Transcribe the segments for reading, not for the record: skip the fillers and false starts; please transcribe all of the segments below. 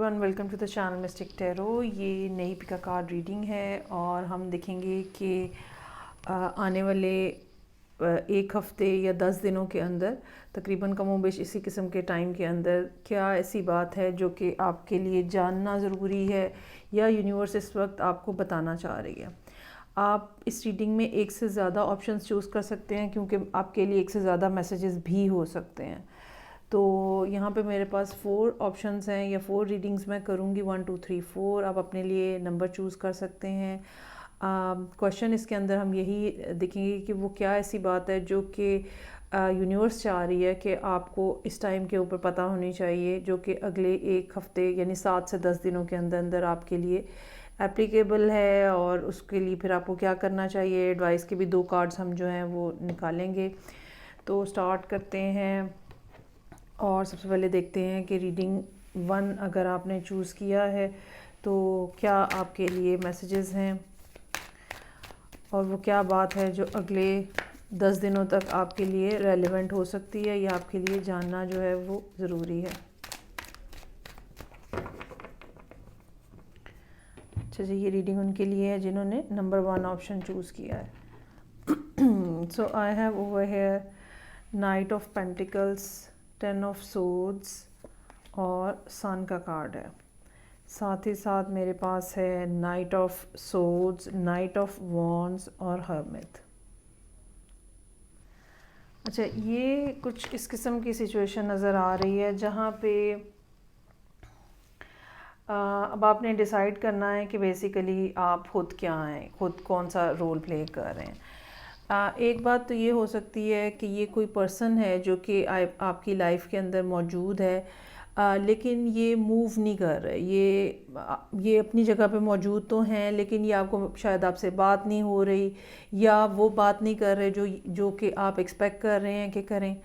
Everyone, welcome to the channel mystic tarot. ये नई पिका card reading है और हम देखेंगे कि आने वाले एक हफ़्ते या 10 दिनों के अंदर तकरीबन कमोबेश इसी किस्म के टाइम के अंदर क्या ऐसी बात है जो कि आपके लिए जानना ज़रूरी है या यूनिवर्स इस वक्त आपको बताना चाह रही है। आप इस रीडिंग में एक से ज़्यादा ऑप्शंस चूज़ कर सकते हैं क्योंकि आपके लिए एक से ज़्यादा मैसेजेस भी हो सकते हैं। तो यहाँ पे मेरे पास 4 ऑप्शंस हैं या 4 रीडिंग्स मैं करूँगी, 1 2 3 4। आप अपने लिए नंबर चूज़ कर सकते हैं। क्वेश्चन इसके अंदर हम यही देखेंगे कि वो क्या ऐसी बात है जो कि यूनिवर्स चाह रही है कि आपको इस टाइम के ऊपर पता होनी चाहिए, जो कि अगले एक हफ़्ते यानी 7 से 10 दिनों के अंदर अंदर आपके लिए एप्लीकेबल है। और उसके लिए फिर आपको क्या करना चाहिए, एडवाइस के भी 2 कार्ड्स हम जो हैं वो निकालेंगे। तो स्टार्ट करते हैं और सबसे पहले देखते हैं कि रीडिंग 1 अगर आपने चूज़ किया है तो क्या आपके लिए मैसेजेस हैं और वो क्या बात है जो अगले 10 दिनों तक आपके लिए रेलेवेंट हो सकती है या आपके लिए जानना जो है वो ज़रूरी है। अच्छा जी, ये रीडिंग उनके लिए है जिन्होंने नंबर 1 ऑप्शन चूज़ किया है। So I have over here knight of pentacles, 10 of swords और सन का कार्ड है। साथ ही साथ मेरे पास है night of swords, night of wands और हर्मिट। अच्छा, ये कुछ इस किस्म की सिचुएशन नज़र आ रही है जहाँ पे अब आपने डिसाइड करना है कि बेसिकली आप खुद क्या हैं, खुद कौन सा रोल प्ले कर रहे हैं। एक बात तो ये हो सकती है कि ये कोई पर्सन है जो कि आपकी लाइफ के अंदर मौजूद है, लेकिन ये मूव नहीं कर रहे। ये अपनी जगह पे मौजूद तो हैं लेकिन ये आपको शायद आपसे बात नहीं हो रही या वो बात नहीं कर रहे जो कि आप एक्सपेक्ट कर रहे हैं कि करें।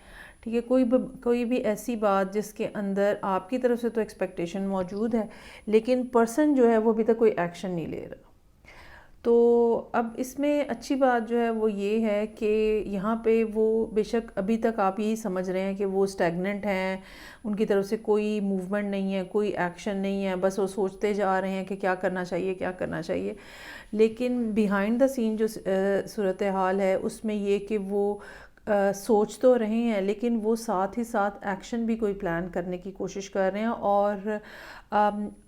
ठीक है, कोई भी ऐसी बात जिसके अंदर आपकी तरफ से तो एक्सपेक्टेशन मौजूद है लेकिन पर्सन जो है वो अभी तक कोई एक्शन नहीं ले रहा। तो अब इसमें अच्छी बात जो है वो ये है कि यहाँ पे वो बेशक अभी तक आप यही समझ रहे हैं कि वो स्टैग्नेंट हैं, उनकी तरफ से कोई मूवमेंट नहीं है, कोई एक्शन नहीं है, बस वो सोचते जा रहे हैं कि क्या करना चाहिए क्या करना चाहिए। लेकिन बिहाइंड द सीन जो सूरत हाल है उसमें ये कि वो सोच तो रहे हैं लेकिन वो साथ ही साथ एक्शन भी कोई प्लान करने की कोशिश कर रहे हैं। और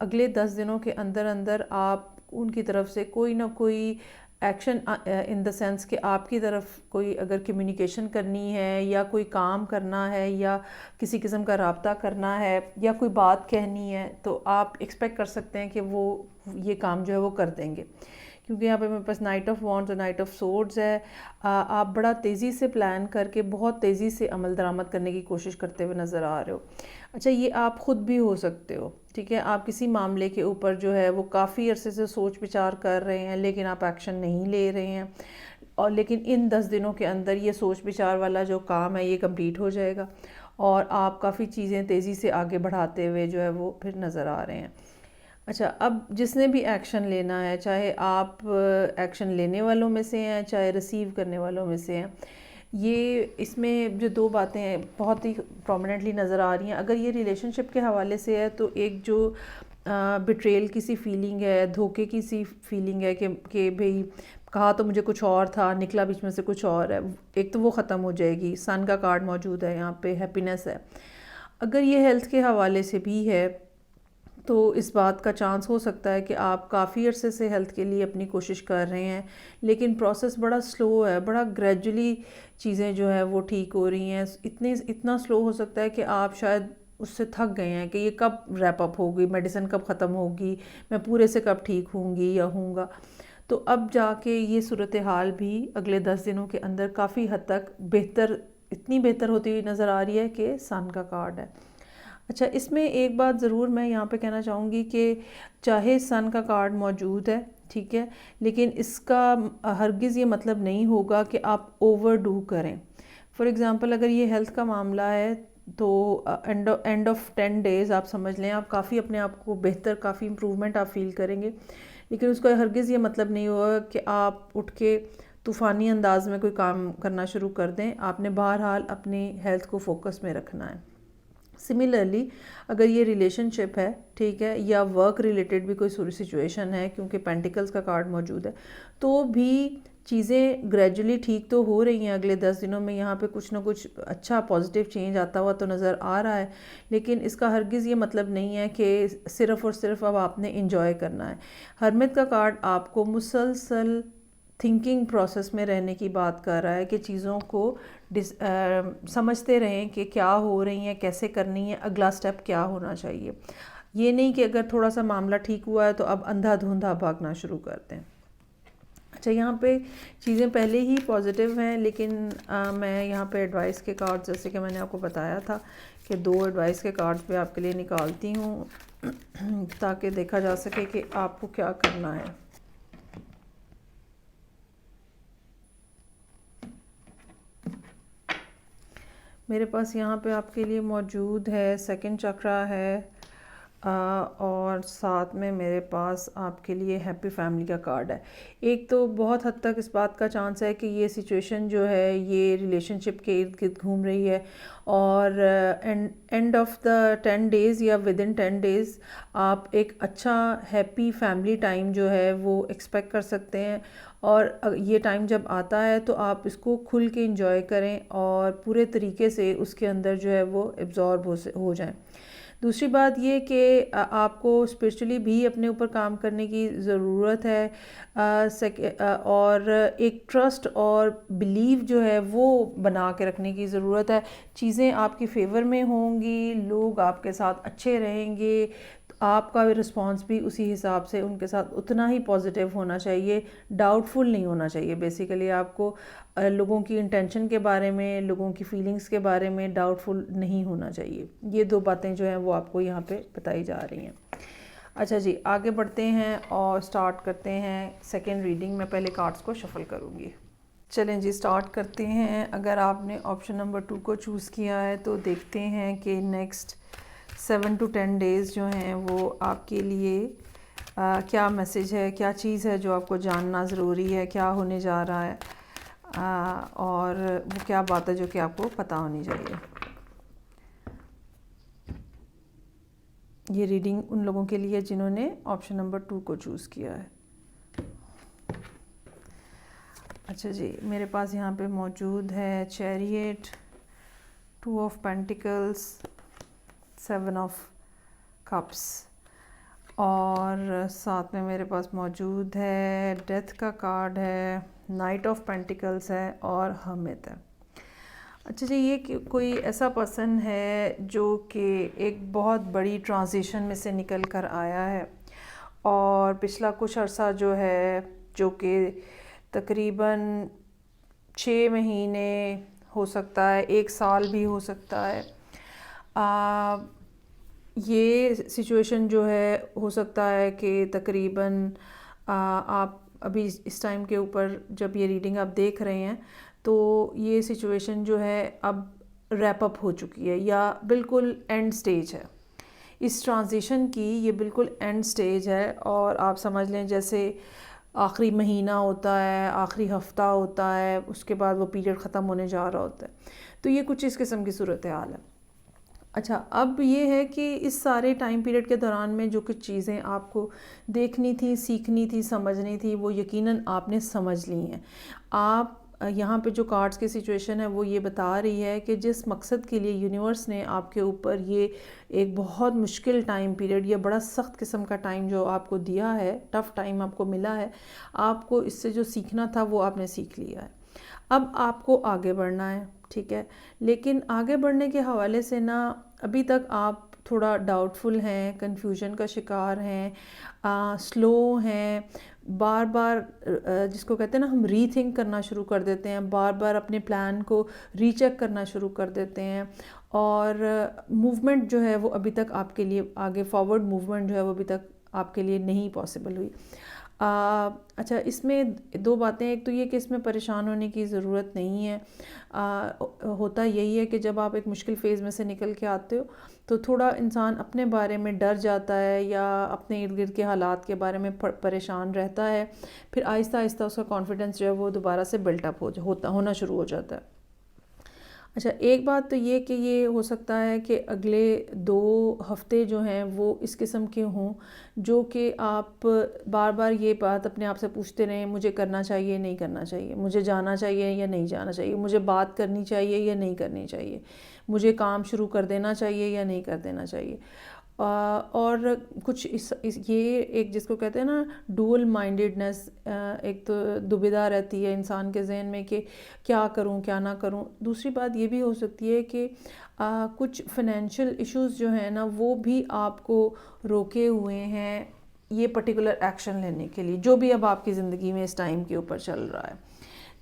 अगले 10 दिनों के अंदर अंदर आप उनकी तरफ से कोई ना कोई एक्शन इन द सेंस कि आपकी तरफ कोई अगर कम्युनिकेशन करनी है या कोई काम करना है या किसी किस्म का राब्ता करना है या कोई बात कहनी है तो आप एक्सपेक्ट कर सकते हैं कि वो ये काम जो है वो कर देंगे। क्योंकि यहाँ पे मेरे पास नाइट ऑफ वॉन्ड्स और नाइट ऑफ सोर्ड्स है। आप बड़ा तेज़ी से प्लान करके बहुत तेज़ी से अमल दरामद करने की कोशिश करते हुए नज़र आ रहे हो। अच्छा, ये आप ख़ुद भी हो सकते हो। ठीक है, आप किसी मामले के ऊपर जो है वो काफ़ी अरसे से सोच विचार कर रहे हैं लेकिन आप एक्शन नहीं ले रहे हैं और लेकिन इन 10 दिनों के अंदर ये सोच विचार वाला जो काम है ये कंप्लीट हो जाएगा और आप काफ़ी चीज़ें तेज़ी से आगे बढ़ाते हुए जो है वो फिर नज़र आ रहे हैं। अच्छा, अब जिसने भी एक्शन लेना है, चाहे आप एक्शन लेने वालों में से हैं चाहे रिसीव करने वालों में से हैं, ये इसमें जो 2 बातें बहुत ही प्रोमिनेंटली नज़र आ रही हैं। अगर ये रिलेशनशिप के हवाले से है तो एक जो बिट्रेल की सी फीलिंग है, धोखे की सी फीलिंग है कि भाई कहा तो मुझे कुछ और था, निकला बीच में से कुछ और है, एक तो वो ख़त्म हो जाएगी। सन का कार्ड मौजूद है यहाँ पे, हैप्पीनेस है। अगर ये हेल्थ के हवाले से भी है तो इस बात का चांस हो सकता है कि आप काफ़ी अरसे से हेल्थ के लिए अपनी कोशिश कर रहे हैं लेकिन प्रोसेस बड़ा स्लो है, बड़ा ग्रेजुअली चीज़ें जो है वो ठीक हो रही हैं। इतना स्लो हो सकता है कि आप शायद उससे थक गए हैं कि ये कब रैप अप होगी, मेडिसिन कब ख़त्म होगी, मैं पूरे से कब ठीक होंगी या होऊंगा। तो अब जाके ये सूरत हाल भी अगले 10 दिनों के अंदर काफ़ी हद तक इतनी बेहतर होती हुई नज़र आ रही है कि सन का कार्ड है। अच्छा, इसमें एक बात ज़रूर मैं यहाँ पे कहना चाहूँगी कि चाहे सन का कार्ड मौजूद है, ठीक है, लेकिन इसका हरगिज़ ये मतलब नहीं होगा कि आप ओवरडू करें। फॉर एग्ज़ाम्पल, अगर ये हेल्थ का मामला है तो एंड ऑफ 10 डेज़ आप समझ लें, आप काफ़ी अपने आप को बेहतर, काफ़ी इम्प्रूवमेंट आप फील करेंगे। लेकिन उसका हरगिज़ ये मतलब नहीं होगा कि आप उठ के तूफ़ानी अंदाज में कोई काम करना शुरू कर दें। आपने बहरहाल अपनी हेल्थ को फोकस में रखना है। सिमिलरली अगर ये रिलेशनशिप है, ठीक है, या वर्क रिलेटेड भी कोई सिचुएशन है, क्योंकि पेंटिकल्स का कार्ड मौजूद है, तो भी चीज़ें ग्रेजुअली ठीक तो हो रही हैं। अगले 10 दिनों में यहाँ पे कुछ ना कुछ अच्छा पॉजिटिव चेंज आता हुआ तो नज़र आ रहा है, लेकिन इसका हरगिज़ ये मतलब नहीं है कि सिर्फ़ और सिर्फ अब आपने इंजॉय करना है। हरमित का कार्ड आपको मुसलसल थिंकिंग प्रोसेस में रहने की बात कर रहा है कि चीज़ों को समझते रहें कि क्या हो रही हैं, कैसे करनी है, अगला स्टेप क्या होना चाहिए। ये नहीं कि अगर थोड़ा सा मामला ठीक हुआ है तो अब अंधाधुंधा भागना शुरू करते हैं। अच्छा, यहाँ पे चीज़ें पहले ही पॉजिटिव हैं, लेकिन मैं यहाँ पे एडवाइस के कार्ड, जैसे कि मैंने आपको बताया था कि 2 एडवाइस के कार्ड्स पे आपके लिए निकालती हूँ ताकि देखा जा सके कि आपको क्या करना है। मेरे पास यहाँ पे आपके लिए मौजूद है सेकंड चक्रा है, और साथ में मेरे पास आपके लिए हैप्पी फैमिली का कार्ड है। एक तो बहुत हद तक इस बात का चांस है कि ये सिचुएशन जो है ये रिलेशनशिप के इर्द गिर्द घूम रही है, और एंड ऑफ द 10 डेज़ या विद इन 10 डेज़ आप एक अच्छा हैप्पी फैमिली टाइम जो है वो एक्सपेक्ट कर सकते हैं। और ये टाइम जब आता है तो आप इसको खुल के इंजॉय करें और पूरे तरीके से उसके अंदर जो है वो एब्जॉर्ब हो जाएं। दूसरी बात ये कि आपको स्पिरिचुअली भी अपने ऊपर काम करने की ज़रूरत है, और एक ट्रस्ट और बिलीव जो है वो बना के रखने की ज़रूरत है। चीज़ें आपकी फेवर में होंगी, लोग आपके साथ अच्छे रहेंगे, आपका रिस्पांस भी उसी हिसाब से उनके साथ उतना ही पॉजिटिव होना चाहिए, डाउटफुल नहीं होना चाहिए। बेसिकली आपको लोगों की इंटेंशन के बारे में, लोगों की फीलिंग्स के बारे में डाउटफुल नहीं होना चाहिए। ये 2 बातें जो हैं वो आपको यहाँ पे बताई जा रही हैं। अच्छा जी, आगे बढ़ते हैं और स्टार्ट करते हैं सेकेंड रीडिंग। मैं पहले कार्ड्स को शफल करूँगी। चलें जी, स्टार्ट करते हैं। अगर आपने ऑप्शन नंबर 2 को चूज़ किया है तो देखते हैं कि नेक्स्ट 7 to 10 डेज़ जो हैं वो आपके लिए क्या मैसेज है, क्या चीज़ है जो आपको जानना ज़रूरी है, क्या होने जा रहा है, और वो क्या बात है जो कि आपको पता होनी चाहिए। ये रीडिंग उन लोगों के लिए जिन्होंने ऑप्शन नंबर 2 को चूज़ किया है। अच्छा जी, मेरे पास यहाँ पे मौजूद है chariot, 2 of pentacles, 7 of cups, और साथ में मेरे पास मौजूद है डेथ का कार्ड है, नाइट ऑफ पेंटिकल्स है, और हर्मिट है। अच्छा जी, ये कोई ऐसा पर्सन है जो कि एक बहुत बड़ी ट्रांजिशन में से निकल कर आया है, और पिछला कुछ अर्सा जो है, जो कि तकरीबन 6 महीने हो सकता है, 1 साल भी हो सकता है, ये सिचुएशन जो है हो सकता है कि तकरीबन आप अभी इस टाइम के ऊपर जब ये रीडिंग आप देख रहे हैं तो ये सिचुएशन जो है अब रैप अप हो चुकी है या बिल्कुल एंड स्टेज है। इस ट्रांजिशन की ये बिल्कुल एंड स्टेज है, और आप समझ लें जैसे आखिरी महीना होता है, आखिरी हफ्ता होता है, उसके बाद वो पीरियड ख़त्म होने जा रहा होता है। तो ये कुछ इस किस्म की सूरत हाल है। अच्छा, अब ये है कि इस सारे टाइम पीरियड के दौरान में जो कुछ चीज़ें आपको देखनी थी, सीखनी थी, समझनी थी, वो यकीनन आपने समझ ली हैं। आप यहाँ पे जो कार्ड्स की सिचुएशन है वो ये बता रही है कि जिस मकसद के लिए यूनिवर्स ने आपके ऊपर ये एक बहुत मुश्किल टाइम पीरियड या बड़ा सख्त किस्म का टाइम जो आपको दिया है, टफ़ टाइम आपको मिला है, आपको इससे जो सीखना था वो आपने सीख लिया है। अब आपको आगे बढ़ना है, ठीक है, लेकिन आगे बढ़ने के हवाले से ना अभी तक आप थोड़ा डाउटफुल हैं, कन्फ्यूजन का शिकार हैं, स्लो हैं, बार बार जिसको कहते हैं ना हम रीथिंक करना शुरू कर देते हैं, बार बार अपने प्लान को रीचेक करना शुरू कर देते हैं, और मूवमेंट जो है वो अभी तक आपके लिए आगे फॉरवर्ड मूवमेंट जो है वो अभी तक आपके लिए नहीं पॉसिबल हुई। अच्छा, इसमें 2 बातें, एक तो ये कि इसमें परेशान होने की ज़रूरत नहीं है। होता यही है कि जब आप एक मुश्किल फ़ेज़ में से निकल के आते हो तो थोड़ा इंसान अपने बारे में डर जाता है या अपने इर्द गिर्द के हालात के बारे में परेशान रहता है, फिर आहिस्ता आहिस्ता उसका कॉन्फिडेंस जो है वो दोबारा से बिल्टअप होना शुरू हो जाता है। अच्छा, एक बात तो ये कि ये हो सकता है कि अगले 2 हफ्ते जो हैं वो इस किस्म के हों जो कि आप बार बार ये बात अपने आप से पूछते रहें, मुझे करना चाहिए नहीं करना चाहिए, मुझे जाना चाहिए या नहीं जाना चाहिए, मुझे बात करनी चाहिए या नहीं करनी चाहिए, मुझे काम शुरू कर देना चाहिए या नहीं कर देना चाहिए। और कुछ ये एक जिसको कहते हैं ना डुअल माइंडेडनेस, एक तो दुविधा रहती है इंसान के जहन में कि क्या करूं क्या ना करूं। दूसरी बात ये भी हो सकती है कि कुछ फाइनेंशियल इश्यूज जो हैं ना वो भी आपको रोके हुए हैं ये पर्टिकुलर एक्शन लेने के लिए, जो भी अब आपकी ज़िंदगी में इस टाइम के ऊपर चल रहा है।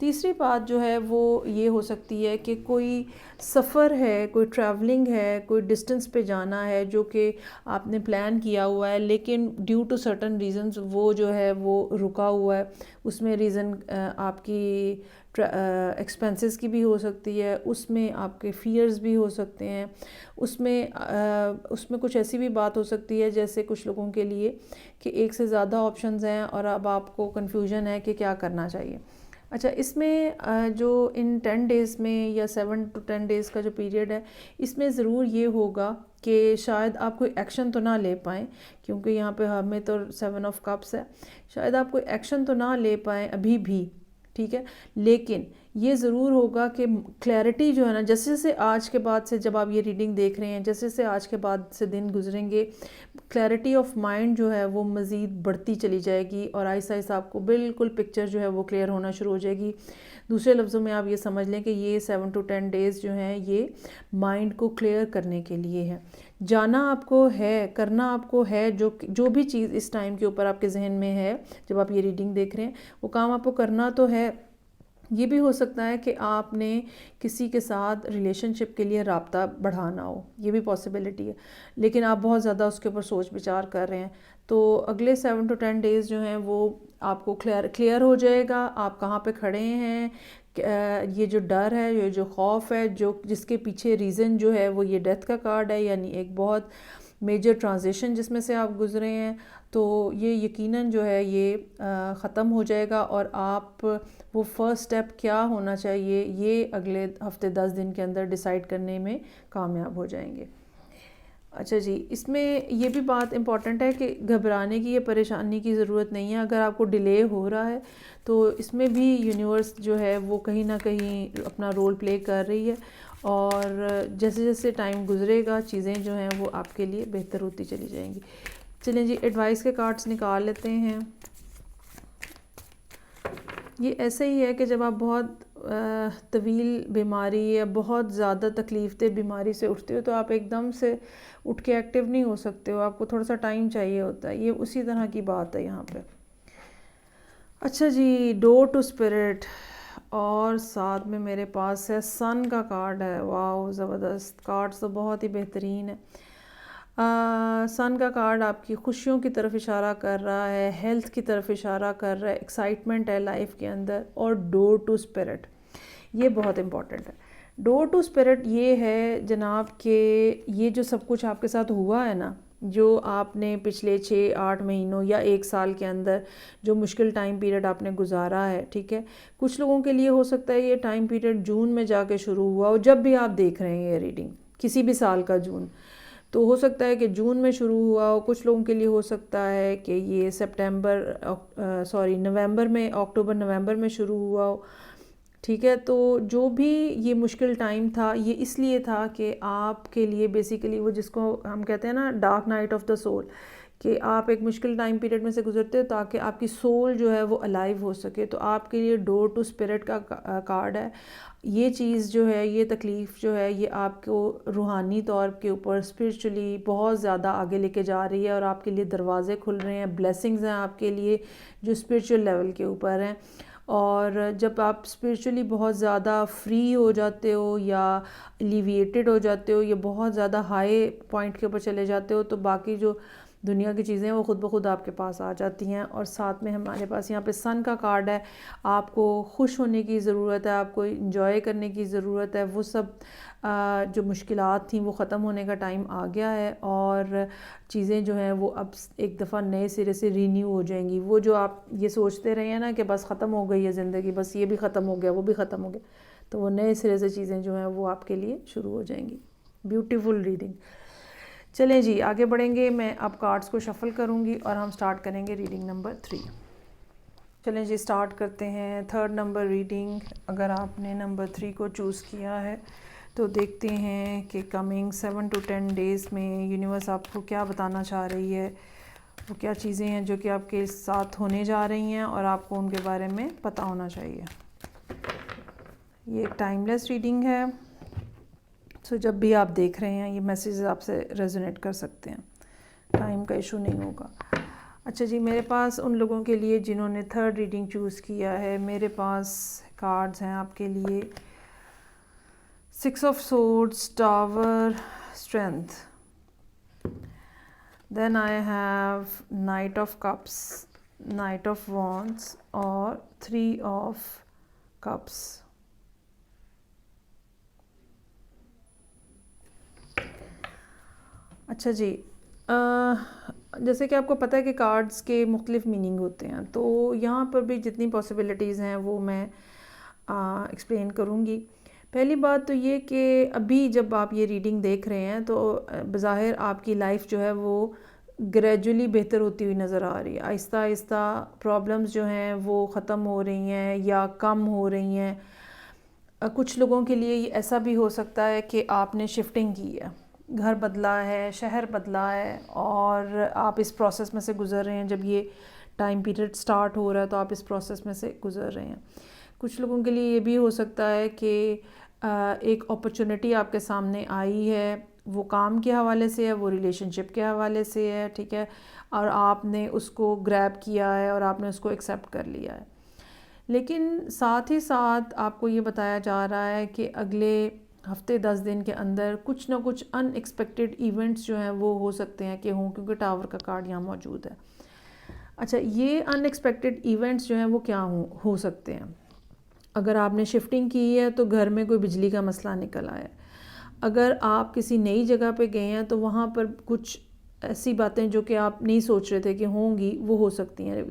तीसरी बात जो है वो ये हो सकती है कि कोई सफ़र है, कोई ट्रैवलिंग है, कोई डिस्टेंस पे जाना है जो कि आपने प्लान किया हुआ है लेकिन ड्यू टू सर्टन रीज़न्स वो जो है वो रुका हुआ है। उसमें रीज़न आपकी एक्सपेंसेस की भी हो सकती है, उसमें आपके फ़ियर्स भी हो सकते हैं, उसमें कुछ ऐसी भी बात हो सकती है जैसे कुछ लोगों के लिए कि एक से ज़्यादा ऑप्शंस हैं और अब आपको कन्फ्यूजन है कि क्या करना चाहिए। अच्छा, इसमें जो इन 10 डेज़ में या 7 to 10 डेज़ का जो पीरियड है इसमें ज़रूर ये होगा कि शायद आप कोई एक्शन तो ना ले पाएँ, क्योंकि यहाँ पे हमें तो 7 ऑफ कप्स है, शायद आप कोई एक्शन तो ना ले पाएँ अभी भी, ठीक है। लेकिन ये ज़रूर होगा कि क्लैरिटी जो है ना, जैसे जैसे आज के बाद से जब आप ये रीडिंग देख रहे हैं, जैसे जैसे आज के बाद से दिन गुजरेंगे, क्लैरिटी ऑफ माइंड जो है वो मज़ीद बढ़ती चली जाएगी और आहिस्ता आहिस्ता आपको बिल्कुल पिक्चर जो है वो क्लियर होना शुरू हो जाएगी। दूसरे लफ्ज़ों में आप ये समझ लें कि ये 7 to 10 डेज़ जो हैं ये माइंड को क्लियर करने के लिए है। जाना आपको है, करना आपको है, जो भी चीज़ इस टाइम के ऊपर आपके जहन में है जब आप ये रीडिंग देख रहे हैं वो काम आपको करना तो है। ये भी हो सकता है कि आपने किसी के साथ रिलेशनशिप के लिए राब्ता बढ़ाना हो, ये भी पॉसिबिलिटी है, लेकिन आप बहुत ज़्यादा उसके ऊपर सोच विचार कर रहे हैं। तो अगले 7 to 10 डेज़ जो हैं वो आपको क्लियर हो जाएगा आप कहाँ पे खड़े हैं। ये जो डर है, ये जो खौफ है, जो जिसके पीछे रीज़न जो है वो ये डेथ का कार्ड है, यानी एक बहुत मेजर ट्रांजिशन जिसमें से आप गुजरे हैं, तो ये यकीनन जो है ये ख़त्म हो जाएगा और आप वो फ़र्स्ट स्टेप क्या होना चाहिए ये अगले हफ्ते 10 दिन के अंदर डिसाइड करने में कामयाब हो जाएंगे। अच्छा जी, इसमें ये भी बात इम्पॉर्टेंट है कि घबराने की या परेशानी की ज़रूरत नहीं है। अगर आपको डिले हो रहा है तो इसमें भी यूनिवर्स जो है वो कहीं ना कहीं अपना रोल प्ले कर रही है और जैसे जैसे टाइम गुजरेगा चीज़ें जो हैं वो आपके लिए बेहतर होती चली जाएंगी। चलें जी, एडवाइस के कार्ड्स निकाल लेते हैं। ये ऐसे ही है कि जब आप बहुत तवील बीमारी या बहुत ज़्यादा तकलीफ़ बीमारी से उठते हो तो आप एकदम से उठ के एक्टिव नहीं हो सकते हो, आपको थोड़ा सा टाइम चाहिए होता है। ये उसी तरह की बात है यहाँ पे। अच्छा जी, डोर टू स्पिरिट और साथ में मेरे पास है सन का कार्ड है। वाह, ज़बरदस्त कार्ड्स तो बहुत ही बेहतरीन है। सन का कार्ड आपकी खुशियों की तरफ इशारा कर रहा है, हेल्थ की तरफ इशारा कर रहा है, एक्साइटमेंट है लाइफ के अंदर। और डोर टू स्पिरिट ये बहुत इम्पॉर्टेंट है। डोर टू स्पिरिट ये है जनाब कि ये जो सब कुछ आपके साथ हुआ है ना, जो आपने पिछले 6-8 महीनों या 1 साल के अंदर जो मुश्किल टाइम पीरियड आपने गुजारा है, ठीक है। कुछ लोगों के लिए हो सकता है ये टाइम पीरियड जून में जाके शुरू हुआ हो, जब भी आप देख रहे हैं ये रीडिंग किसी भी साल का जून, तो हो सकता है कि जून में शुरू हुआ हो। कुछ लोगों के लिए हो सकता है कि ये नवंबर में, अक्टूबर नवंबर में शुरू हुआ हो, ठीक है। तो जो भी ये मुश्किल टाइम था ये इसलिए था कि आपके लिए बेसिकली वो जिसको हम कहते हैं ना dark night of the soul, कि आप एक मुश्किल टाइम पीरियड में से गुजरते हो ताकि आपकी सोल जो है वो अलाइव हो सके। तो आपके लिए डोर टू स्पिरिट का कार्ड है। ये चीज़ जो है, ये तकलीफ़ जो है, ये आपको रूहानी तौर के ऊपर स्पिरिचुअली बहुत ज़्यादा आगे लेके जा रही है और आपके लिए दरवाज़े खुल रहे हैं, ब्लेसिंग्स हैं आपके लिए जो स्पिरिचुअल लेवल के ऊपर हैं। और जब आप स्पिरिचुअली बहुत ज़्यादा फ्री हो जाते हो या एलिविएटेड हो जाते हो या बहुत ज़्यादा हाई पॉइंट के ऊपर चले जाते हो, तो बाकी जो दुनिया की चीज़ें वो खुद ब खुद आपके पास आ जाती हैं। और साथ में हमारे पास यहाँ पे सन का कार्ड है, आपको खुश होने की ज़रूरत है, आपको इंजॉय करने की ज़रूरत है। वो सब जो मुश्किलात थी वो ख़त्म होने का टाइम आ गया है और चीज़ें जो हैं वो अब एक दफ़ा नए सिरे से रीन्यू हो जाएंगी। वो जो आप ये सोचते रहे हैं ना कि बस ख़त्म हो गई है ज़िंदगी, बस ये भी ख़त्म हो गया, वो भी ख़त्म हो गया, तो वो नए सिरे से चीज़ें जो हैं वो आपके लिए शुरू हो जाएंगी। Beautiful reading. चलें जी, आगे बढ़ेंगे। मैं अब कार्ड्स को शफ़ल करूँगी और हम स्टार्ट करेंगे रीडिंग नंबर 3। चलें जी, स्टार्ट करते हैं 3rd नंबर रीडिंग। अगर आपने नंबर 3 को चूज़ किया है तो देखते हैं कि कमिंग 7 to 10 डेज़ में यूनिवर्स आपको क्या बताना चाह रही है, वो क्या चीज़ें हैं जो कि आपके साथ होने जा रही हैं और आपको उनके बारे में पता होना चाहिए। ये एक टाइमलेस रीडिंग है, सो जब भी आप देख रहे हैं ये मैसेज आपसे रेजोनेट कर सकते हैं, टाइम का इशू नहीं होगा। अच्छा जी, मेरे पास उन लोगों के लिए जिन्होंने 3rd रीडिंग चूज़ किया है, मेरे पास कार्ड्स हैं आपके लिए 6 of Swords, Tower, Strength. Then I have Knight of Cups, Knight of Wands और 3 of Cups. अच्छा जी, जैसे कि आपको पता है कि कार्ड्स के मुख्तलिफ मीनिंग होते हैं, तो यहाँ पर भी जितनी पॉसिबिलिटीज़ हैं वो मैं एक्सप्लेन करूँगी। पहली बात तो ये कि अभी जब आप ये रीडिंग देख रहे हैं तो बज़ाहिर आपकी लाइफ जो है वो ग्रेजुअली बेहतर होती हुई नज़र आ रही है। आहिस्ता आहिस्ता प्रॉब्लम्स जो हैं वो ख़त्म हो रही हैं या कम हो रही हैं। कुछ लोगों के लिए ऐसा भी हो सकता है कि आपने शिफ्टिंग की है, घर बदला है, शहर बदला है और आप इस प्रोसेस में से गुज़र रहे हैं। जब ये टाइम पीरियड स्टार्ट हो रहा है तो आप इस प्रोसेस में से गुज़र रहे हैं। कुछ लोगों के लिए ये भी हो सकता है कि एक अपॉर्चुनिटी आपके सामने आई है, वो काम के हवाले से है, वो रिलेशनशिप के हवाले से है, ठीक है, और आपने उसको ग्रैब किया है और आपने उसको एक्सेप्ट कर लिया है। लेकिन साथ ही साथ आपको ये बताया जा रहा है कि अगले हफ्ते 10 दिन के अंदर कुछ ना कुछ अनएक्सपेक्टेड इवेंट्स जो हैं वो हो सकते हैं कि हों, क्योंकि टावर का कार्ड यहाँ मौजूद है। अच्छा, ये अनएक्सपेक्टेड इवेंट्स जो हैं वो क्या हो सकते हैं। अगर आपने शिफ्टिंग की है तो घर में कोई बिजली का मसला निकल आया है। अगर आप किसी नई जगह पे गए हैं तो वहाँ पर कुछ ऐसी बातें जो कि आप नहीं सोच रहे थे कि होंगी वो हो सकती हैं।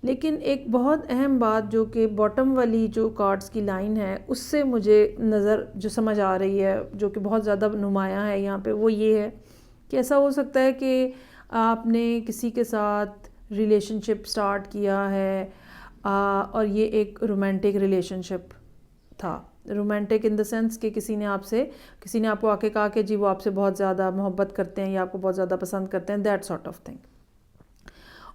लेकिन एक बहुत अहम बात जो कि बॉटम वाली जो कार्ड्स की लाइन है उससे मुझे नज़र जो समझ आ रही है, जो कि बहुत ज़्यादा नुमायाँ है यहाँ पे, वो ये है कि ऐसा हो सकता है कि आपने किसी के साथ रिलेशनशिप स्टार्ट किया है और ये एक रोमांटिक रिलेशनशिप था। रोमांटिक इन द सेंस कि किसी ने आपको आके कहा कि जी वो आपसे बहुत ज़्यादा मोहब्बत करते हैं या आपको बहुत ज़्यादा पसंद करते हैं, दैट सॉर्ट ऑफ थिंग।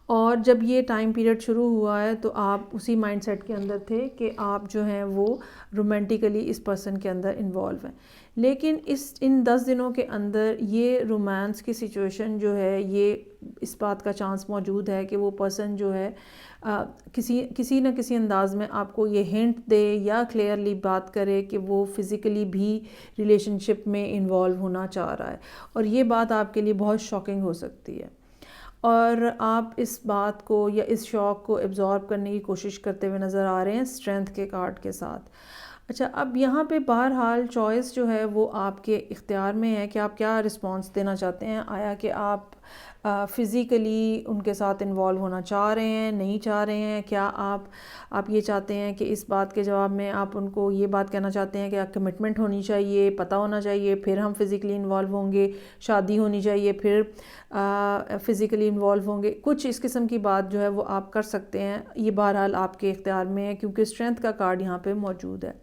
और जब ये टाइम पीरियड शुरू हुआ है तो आप उसी माइंडसेट के अंदर थे कि आप जो हैं वो रोमांटिकली इस पर्सन के अंदर इन्वॉल्व हैं। लेकिन इन 10 दिनों के अंदर ये रोमांस की सिचुएशन जो है, ये इस बात का चांस मौजूद है कि वो पर्सन जो है किसी न किसी अंदाज में आपको ये हिंट दे या क्लियरली बात करे कि वो फ़िज़िकली भी रिलेशनशिप में इन्वॉल्व होना चाह रहा है। और ये बात आपके लिए बहुत शॉकिंग हो सकती है और आप इस बात को या इस शौक़ को एब्ज़ॉर्ब करने की कोशिश करते हुए नज़र आ रहे हैं स्ट्रेंथ के कार्ड के साथ। अच्छा, अब यहाँ पे बहरहाल चॉइस जो है वो आपके इख्तियार में है कि आप क्या रिस्पॉन्स देना चाहते हैं। आया कि आप फ़िज़िकली उनके साथ इन्वॉल्व होना चाह रहे हैं, नहीं चाह रहे हैं, क्या आप ये चाहते हैं कि इस बात के जवाब में आप उनको ये बात कहना चाहते हैं कि कमिटमेंट होनी चाहिए, पता होना चाहिए, फिर हम फ़िज़िकली इन्वॉल्व होंगे, शादी होनी चाहिए, फिर फ़िज़िकली इन्वॉल्व होंगे। कुछ इस किस्म की बात जो है वो आप कर सकते हैं। ये बहरहाल आपके इख्तियार में है क्योंकि स्ट्रेंथ का कार्ड यहाँ पे मौजूद है।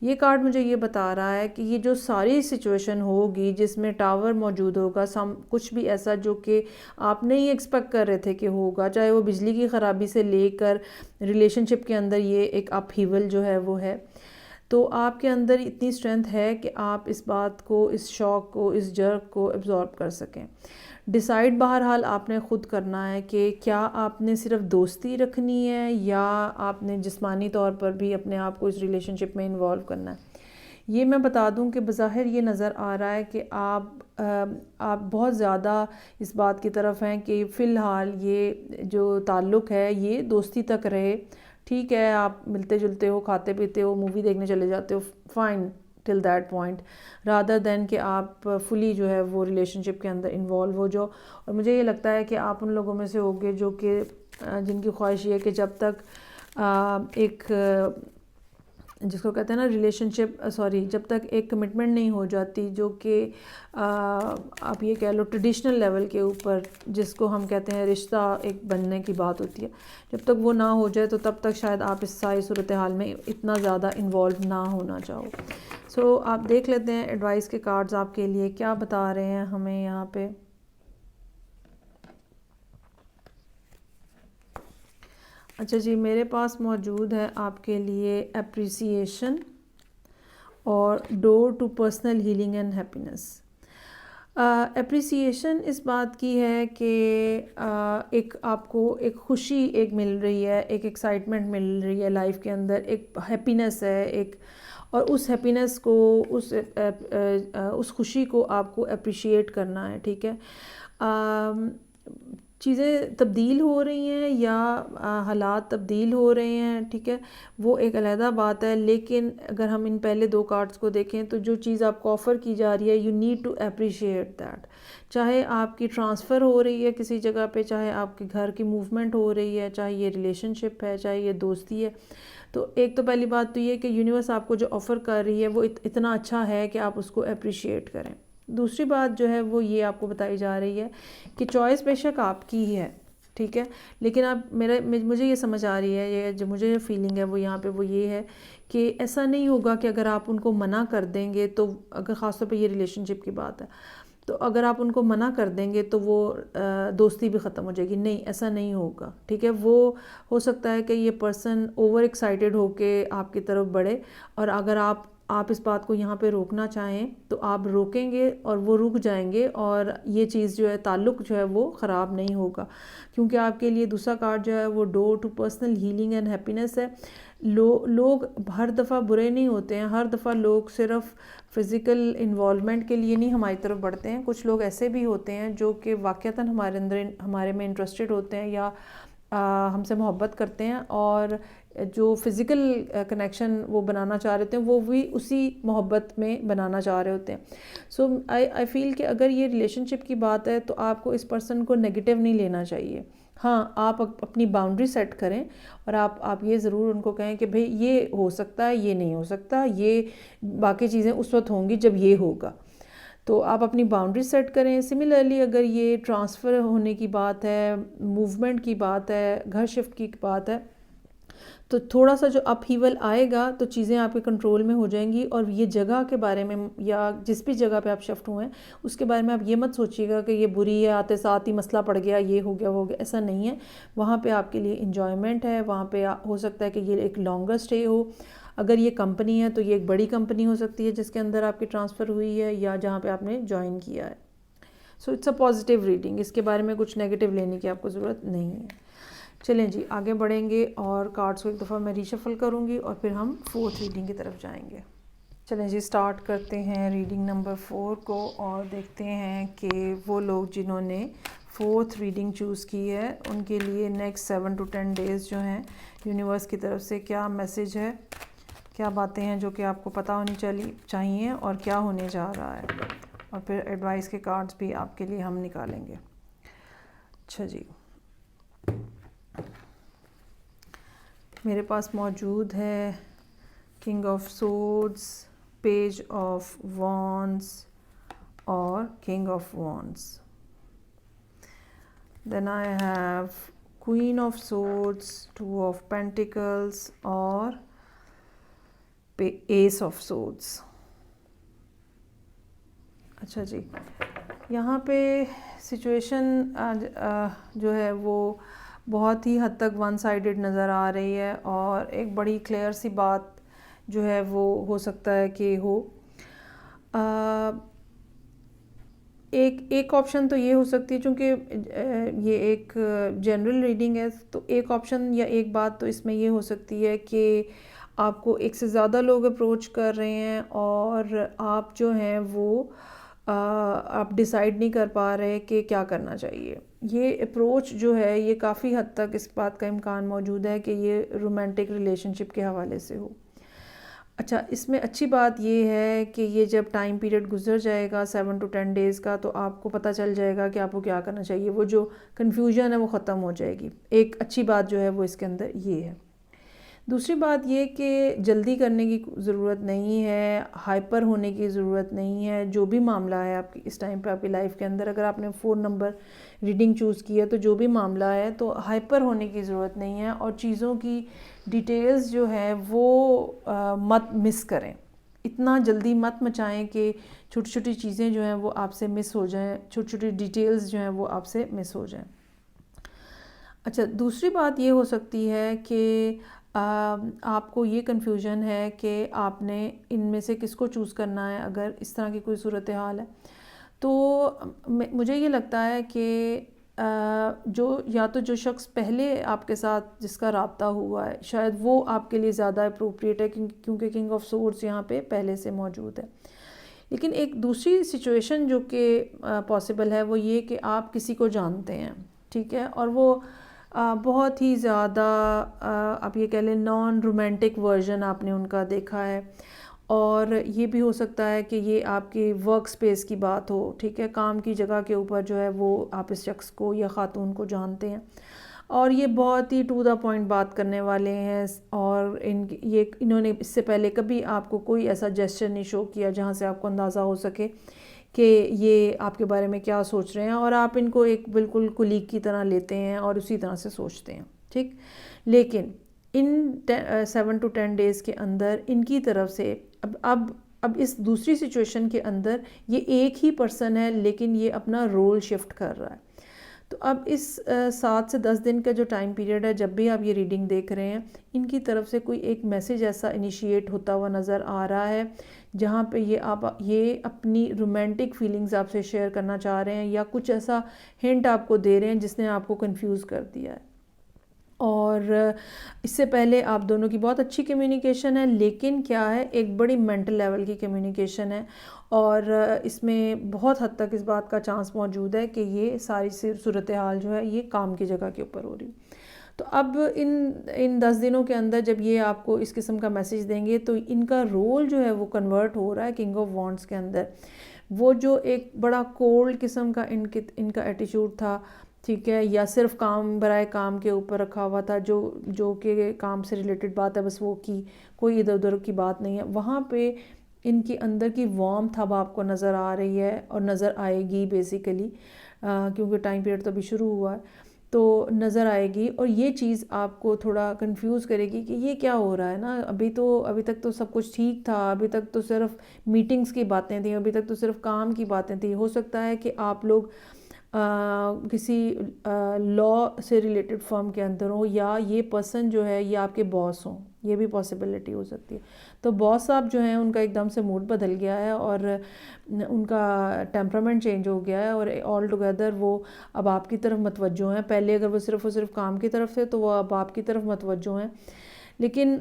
ये कार्ड मुझे ये बता रहा है कि ये जो सारी सिचुएशन होगी जिसमें टावर मौजूद होगा, कुछ भी ऐसा जो कि आप नहीं एक्सपेक्ट कर रहे थे कि होगा, चाहे वो बिजली की ख़राबी से लेकर रिलेशनशिप के अंदर ये एक अपहीवल जो है वो है, तो आपके अंदर इतनी स्ट्रेंथ है कि आप इस बात को, इस शॉक को, इस जर्क को एब्जॉर्ब कर सकें। डिसाइड बहरहाल आपने ख़ुद करना है कि क्या आपने सिर्फ दोस्ती रखनी है या आपने जिस्मानी तौर पर भी अपने आप को इस रिलेशनशिप में इन्वॉल्व करना है। ये मैं बता दूं कि बज़ाहिर ये नज़र आ रहा है कि आप बहुत ज़्यादा इस बात की तरफ हैं कि फ़िलहाल ये जो ताल्लुक़ है ये दोस्ती तक रहे। ठीक है, आप मिलते जुलते हो, खाते पीते हो, मूवी देखने चले जाते हो, fine till that point, rather than कि आप फुली जो है वो रिलेशनशिप के अंदर इन्वॉल्व हो जाओ। और मुझे ये लगता है कि आप उन लोगों में से होगे जो कि जिनकी ख्वाहिश ये है कि जब तक एक जिसको कहते हैं ना रिलेशनशिप, सॉरी, जब तक एक कमिटमेंट नहीं हो जाती जो कि आप ये कह लो ट्रेडिशनल लेवल के ऊपर, जिसको हम कहते हैं रिश्ता एक बनने की बात होती है, जब तक वो ना हो जाए तो तब तक शायद आप इस सारी सूरत हाल में इतना ज़्यादा इन्वॉल्व ना होना चाहो। सो आप देख लेते हैं एडवाइस के कार्ड्स आपके लिए क्या बता रहे हैं हमें यहाँ पे। अच्छा जी, मेरे पास मौजूद है आपके लिए अप्रिसिएशन और door to personal healing and happiness. Appreciation इस बात की है कि एक आपको एक खुशी एक मिल रही है, एक एक्साइटमेंट मिल रही है लाइफ के अंदर, एक हैप्पीनेस है एक, और उस हैप्पीनेस को उस खुशी को आपको अप्रिशिएट करना है। ठीक है, चीज़ें तब्दील हो रही हैं या हालात तब्दील हो रहे हैं, ठीक है, वो एक अलहदा बात है। लेकिन अगर हम इन पहले दो कार्ड्स को देखें तो जो चीज़ आपको ऑफ़र की जा रही है, you need to appreciate that. चाहे आपकी ट्रांसफ़र हो रही है किसी जगह पे, चाहे आपके घर की मूवमेंट हो रही है, चाहे ये रिलेशनशिप है, चाहे ये दोस्ती है, तो एक तो पहली बात तो ये कि यूनिवर्स आपको जो ऑफ़र कर रही है वो इतना अच्छा है कि आप उसको अप्रिशिएट करें। दूसरी बात जो है वो ये आपको बताई जा रही है कि चॉइस बेशक आपकी ही है, ठीक है, लेकिन आप मुझे ये समझ आ रही है, ये जो मुझे फीलिंग है वो यहाँ पे वो ये है कि ऐसा नहीं होगा कि अगर आप उनको मना कर देंगे तो, अगर ख़ासतौर पे ये रिलेशनशिप की बात है, तो अगर आप उनको मना कर देंगे तो वो दोस्ती भी ख़त्म हो जाएगी। नहीं, ऐसा नहीं होगा। ठीक है, वो हो सकता है कि ये पर्सन ओवर एक्साइटेड होके आपकी तरफ बढ़े, और अगर आप इस बात को यहाँ पे रोकना चाहें तो आप रोकेंगे और वो रुक जाएंगे, और ये चीज़ जो है ताल्लुक़ जो है वो ख़राब नहीं होगा, क्योंकि आपके लिए दूसरा कार्ड जो है वो door to personal healing and happiness है। लोग हर दफ़ा बुरे नहीं होते हैं, हर दफ़ा लोग सिर्फ फ़िज़िकल इन्वॉल्वमेंट के लिए नहीं हमारी तरफ बढ़ते हैं। कुछ लोग ऐसे भी होते हैं जो कि वाक़तन हमारे में इंटरेस्टेड होते हैं या हमसे मोहब्बत करते हैं, और जो फ़िज़िकल कनेक्शन वो बनाना चाह रहे होते हैं वो भी उसी मोहब्बत में बनाना चाह रहे होते हैं। सो आई फ़ील कि अगर ये रिलेशनशिप की बात है तो आपको इस पर्सन को नेगेटिव नहीं लेना चाहिए। हाँ, आप अपनी बाउंड्री सेट करें, और आप ये ज़रूर उनको कहें कि भाई ये हो सकता है, ये नहीं हो सकता, ये बाकी चीज़ें उस वक्त होंगी जब ये होगा, तो आप अपनी बाउंड्री सेट करें। सिमिलरली अगर ये ट्रांसफ़र होने की बात है, मूवमेंट की बात है, घर शिफ्ट की बात है, तो थोड़ा सा जो अपहीवल आएगा तो चीज़ें आपके कंट्रोल में हो जाएंगी, और ये जगह के बारे में या जिस भी जगह पे आप शिफ्ट हुए हैं उसके बारे में आप ये मत सोचिएगा कि ये बुरी है, आते साथ ही मसला पड़ गया, ये हो गया वो हो गया, ऐसा नहीं है। वहाँ पे आपके लिए इंजॉयमेंट है, वहाँ पे हो सकता है कि ये एक लॉन्गर स्टे हो। अगर ये कंपनी है तो ये एक बड़ी कंपनी हो सकती है जिसके अंदर आपकी ट्रांसफ़र हुई है या जहाँ पर आपने ज्वाइन किया है। So it's a positive reading, इसके बारे में कुछ नेगेटिव लेने की आपको ज़रूरत नहीं है। चलें जी, आगे बढ़ेंगे और कार्ड्स को एक दफ़ा मैं रीशफल करूँगी और फिर हम 4th रीडिंग की तरफ जाएंगे। चलें जी, स्टार्ट करते हैं रीडिंग नंबर 4 को, और देखते हैं कि वो लोग जिन्होंने 4th रीडिंग चूज़ की है उनके लिए नेक्स्ट 7 to 10 डेज़ जो हैं यूनिवर्स की तरफ से क्या मैसेज है, क्या बातें हैं जो कि आपको पता होनी चाहिए और क्या होने जा रहा है, और फिर एडवाइस के कार्ड्स भी आपके लिए हम निकालेंगे। अच्छा जी, मेरे पास मौजूद है king of swords, page of wands और king of wands. Then I have queen of swords, 2 of pentacles और एस ऑफ सोर्ड्स। अच्छा जी, यहाँ पे सिचुएशन जो है वो बहुत ही हद तक वन साइडेड नज़र आ रही है, और एक बड़ी क्लियर सी बात जो है वो हो सकता है कि हो। एक ऑप्शन तो ये हो सकती है, चूँकि ये एक जनरल रीडिंग है, तो एक ऑप्शन या एक बात तो इसमें ये हो सकती है कि आपको एक से ज़्यादा लोग अप्रोच कर रहे हैं और आप जो हैं वो आप डिसाइड नहीं कर पा रहे कि क्या करना चाहिए। ये अप्रोच जो है ये काफ़ी हद तक इस बात का इम्कान मौजूद है कि ये रोमांटिक रिलेशनशिप के हवाले से हो। अच्छा, इसमें अच्छी बात ये है कि ये जब टाइम पीरियड गुजर जाएगा 7 to 10 डेज़ का, तो आपको पता चल जाएगा कि आपको क्या करना चाहिए। वो जो कन्फ्यूजन है वो ख़त्म हो जाएगी। एक अच्छी बात जो है वो इसके अंदर ये है। दूसरी बात ये कि जल्दी करने की ज़रूरत नहीं है, हाइपर होने की ज़रूरत नहीं है। जो भी मामला है आपकी इस टाइम पे आपकी लाइफ के अंदर, अगर आपने 4 नंबर रीडिंग चूज़ किया तो जो भी मामला है तो हाइपर होने की ज़रूरत नहीं है, और चीज़ों की डिटेल्स जो है वो मत मिस करें। इतना जल्दी मत मचाएं कि छोटी छोटी चीज़ें जो हैं वो आपसे मिस हो जाएं, छोटी छोटी डिटेल्स जो हैं वो आपसे मिस हो जाएं। अच्छा, दूसरी बात ये हो सकती है कि आपको ये कन्फ्यूजन है कि आपने इनमें से किसको चूज़ करना है अगर इस तरह की कोई सूरत हाल है। तो मुझे ये लगता है कि जो या तो जो शख्स पहले आपके साथ जिसका राब्ता हुआ है शायद वो आपके लिए ज़्यादा अप्रोप्रिएट है, क्योंकि किंग ऑफ सोर्ड्स यहाँ पे पहले से मौजूद है। लेकिन एक दूसरी सिचुएशन जो कि पॉसिबल है वो ये कि आप किसी को जानते हैं, ठीक है, और वो बहुत ही ज़्यादा आप ये कह लें नॉन रोमांटिक वर्जन आपने उनका देखा है, और ये भी हो सकता है कि ये आपकी वर्क स्पेस की बात हो, ठीक है, काम की जगह के ऊपर जो है वो आप इस शख्स को या ख़ातून को जानते हैं, और ये बहुत ही टू द पॉइंट बात करने वाले हैं, और इन्होंने इससे पहले कभी आपको कोई ऐसा जेस्चर नहीं शो किया जहाँ से आपको अंदाज़ा हो सके कि ये आपके बारे में क्या सोच रहे हैं, और आप इनको एक बिल्कुल कुलीग की तरह लेते हैं और उसी तरह से सोचते हैं, ठीक। लेकिन इन 7 to 10 डेज़ के अंदर इनकी तरफ से अब इस दूसरी सिचुएशन के अंदर ये एक ही पर्सन है, लेकिन ये अपना रोल शिफ्ट कर रहा है। तो अब इस 7 से 10 दिन का जो टाइम पीरियड है, जब भी आप ये रीडिंग देख रहे हैं, इनकी तरफ से कोई एक मैसेज ऐसा इनिशिएट होता हुआ नज़र आ रहा है जहाँ पे ये अपनी रोमांटिक फीलिंग्स आपसे शेयर करना चाह रहे हैं, या कुछ ऐसा हिंट आपको दे रहे हैं जिसने आपको कंफ्यूज कर दिया है। और इससे पहले आप दोनों की बहुत अच्छी कम्युनिकेशन है, लेकिन क्या है, एक बड़ी मेंटल लेवल की कम्युनिकेशन है, और इसमें बहुत हद तक इस बात का चांस मौजूद है कि ये सारी सूरत हाल जो है ये काम की जगह के ऊपर हो रही। तो अब इन 10 दिनों के अंदर जब ये आपको इस किस्म का मैसेज देंगे तो इनका रोल जो है वो कन्वर्ट हो रहा है किंग ऑफ वॉन्ड्स के अंदर। वो जो एक बड़ा कोल्ड किस्म का इनका एटीट्यूड था, ठीक है, या सिर्फ काम बराए काम के ऊपर रखा हुआ था, जो कि काम से रिलेटेड बात है बस वो की, कोई इधर उधर की बात नहीं है, वहाँ पे इनके अंदर की वार्मथ अब आपको नज़र आ रही है और नज़र आएगी बेसिकली, क्योंकि टाइम पीरियड तो अभी शुरू हुआ है, तो नज़र आएगी। और ये चीज़ आपको थोड़ा कंफ्यूज करेगी कि ये क्या हो रहा है ना, अभी तक तो सब कुछ ठीक था, अभी तक तो सिर्फ मीटिंग्स की बातें थी, अभी तक तो सिर्फ काम की बातें थी। हो सकता है कि आप लोग किसी लॉ से रिलेटेड फर्म के अंदर हो, या ये पर्सन जो है ये आपके बॉस हों, ये भी पॉसिबिलिटी हो सकती है। तो बॉस साहब जो हैं उनका एकदम से मूड बदल गया है और उनका टेम्परामेंट चेंज हो गया है, और ऑल टुगेदर वो अब आपकी तरफ मतवज्जो हैं। पहले अगर वो सिर्फ काम की तरफ थे तो वो अब आपकी तरफ मतवज्जो हैं। लेकिन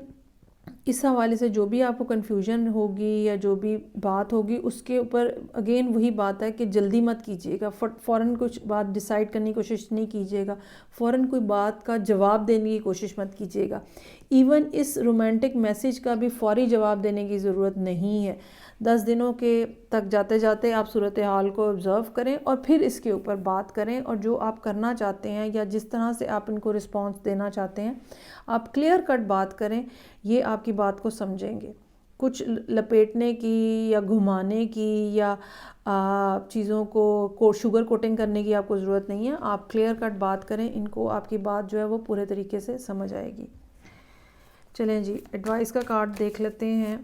इस हवाले से जो भी आपको कन्फ्यूजन होगी या जो भी बात होगी उसके ऊपर अगेन वही बात है कि जल्दी मत कीजिएगा, फ़ौरन कुछ बात डिसाइड करने की कोशिश नहीं कीजिएगा, फ़ौरन कोई बात का जवाब देने की कोशिश मत कीजिएगा। इवन इस रोमांटिक मैसेज का भी फ़ौरी जवाब देने की ज़रूरत नहीं है। 10 दिनों के तक जाते जाते आप सूरत हाल को ऑब्ज़र्व करें और फिर इसके ऊपर बात करें, और जो आप करना चाहते हैं या जिस तरह से आप इनको रिस्पॉन्स देना चाहते हैं आप क्लियर कट बात करें, ये आपकी बात को समझेंगे। कुछ लपेटने की या घुमाने की या चीज़ों को शुगर कोटिंग करने की आपको ज़रूरत नहीं है। आप क्लियर कट बात करें, इनको आपकी बात जो है वो पूरे तरीके से समझ आएगी। चलें जी, एडवाइस का कार्ड देख लेते हैं।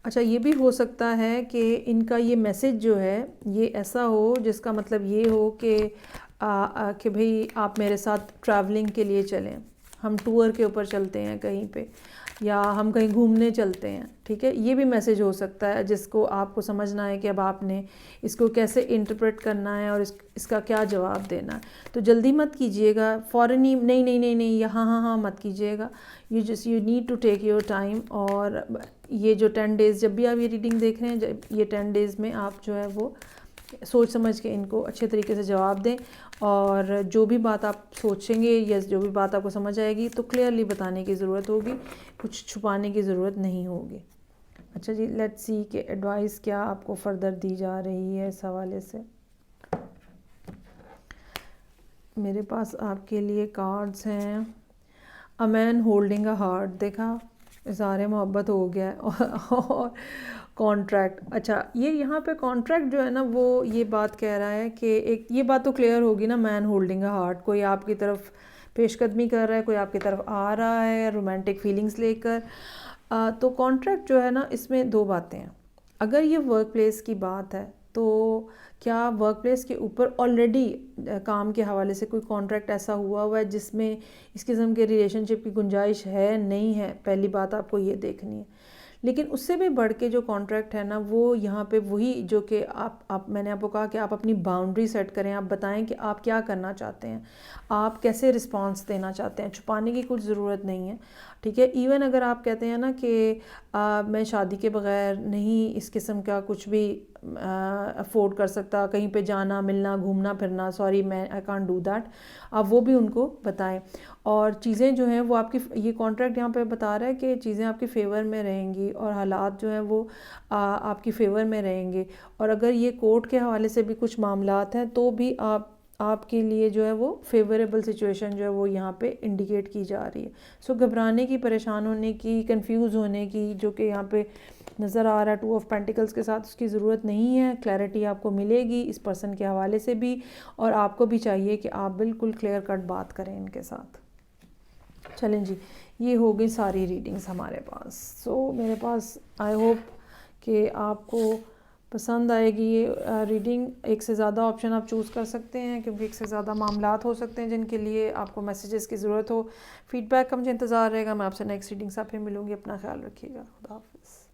अच्छा, ये भी हो सकता है कि इनका ये मैसेज जो है ये ऐसा हो जिसका मतलब ये हो कि भाई आप मेरे साथ ट्रैवलिंग के लिए चलें, हम टूर के ऊपर चलते हैं कहीं पे, या हम कहीं घूमने चलते हैं, ठीक है। ये भी मैसेज हो सकता है जिसको आपको समझना है कि अब आपने इसको कैसे इंटरप्रेट करना है और इसका क्या जवाब देना है। तो जल्दी मत कीजिएगा, फ़ौरन ही नहीं नहीं नहीं नहीं हाँ हाँ हाँ मत कीजिएगा। You need to take your time. और ये जो 10 डेज़ जब भी आप ये रीडिंग देख रहे हैं, जब ये 10 डेज़ में आप जो है वो सोच समझ के इनको अच्छे तरीके से जवाब दें, और जो भी बात आप सोचेंगे या जो भी बात आपको समझ आएगी तो क्लियरली बताने की ज़रूरत होगी, कुछ छुपाने की ज़रूरत नहीं होगी। अच्छा जी, लेट्स सी कि एडवाइस क्या आपको फर्दर दी जा रही है इस हवाले से। मेरे पास आपके लिए कार्ड्स हैं। A man holding a heart, देखा इज़हार मोहब्बत हो गया और कॉन्ट्रैक्ट। अच्छा, ये यहाँ पे कॉन्ट्रैक्ट जो है ना वो ये बात कह रहा है कि एक ये बात तो क्लियर होगी ना, मैन होल्डिंग अ हार्ट, कोई आपकी तरफ पेशकदमी कर रहा है, कोई आपकी तरफ आ रहा है रोमांटिक फीलिंग्स लेकर। तो कॉन्ट्रैक्ट जो है ना, इसमें दो बातें हैं। अगर ये वर्क प्लेस की बात है तो क्या वर्क प्लेस के ऊपर ऑलरेडी काम के हवाले से कोई कॉन्ट्रैक्ट ऐसा हुआ है जिसमें इस किस्म के रिलेशनशिप की गुंजाइश है, नहीं है, पहली बात आपको ये देखनी है। लेकिन उससे भी बढ़ के जो कॉन्ट्रैक्ट है ना, वो यहाँ पे वही जो कि आप मैंने आपको कहा कि आप अपनी बाउंड्री सेट करें, आप बताएं कि आप क्या करना चाहते हैं, आप कैसे रिस्पांस देना चाहते हैं। छुपाने की कुछ ज़रूरत नहीं है, ठीक है। इवन अगर आप कहते हैं ना कि मैं शादी के बग़ैर नहीं इस किस्म का कुछ भी अफोर्ड कर सकता, कहीं पे जाना, मिलना, घूमना फिरना, सॉरी मैं आई कांट डू दैट, आप वो भी उनको बताएं। और चीज़ें जो हैं वो आपकी, ये कॉन्ट्रैक्ट यहाँ पे बता रहा है कि चीज़ें आपके फेवर में रहेंगी और हालात जो हैं वो आपकी फेवर में रहेंगे। और अगर ये कोर्ट के हवाले से भी कुछ मामलात हैं तो भी आपके लिए जो है वो फेवरेबल सिचुएशन जो है वो यहाँ पे इंडिकेट की जा रही है। सो घबराने की, परेशान होने की, कंफ्यूज होने की, जो कि यहाँ पे नज़र आ रहा है 2 ऑफ पेंटिकल्स के साथ, उसकी ज़रूरत नहीं है। क्लैरिटी आपको मिलेगी इस पर्सन के हवाले से भी, और आपको भी चाहिए कि आप बिल्कुल क्लियर कट बात करें इनके साथ। चलें जी, ये हो गई सारी रीडिंग्स हमारे पास। सो मेरे पास आई होप कि आपको पसंद आएगी ये रीडिंग। एक से ज़्यादा ऑप्शन आप चूज़ कर सकते हैं क्योंकि एक से ज़्यादा मामलात हो सकते हैं जिनके लिए आपको मैसेजेस की ज़रूरत हो। फीडबैक का मुझे इंतज़ार रहेगा। मैं आपसे नेक्स्ट रीडिंग से फिर मिलूँगी। अपना ख्याल रखिएगा। खुदा हाफ़िज़।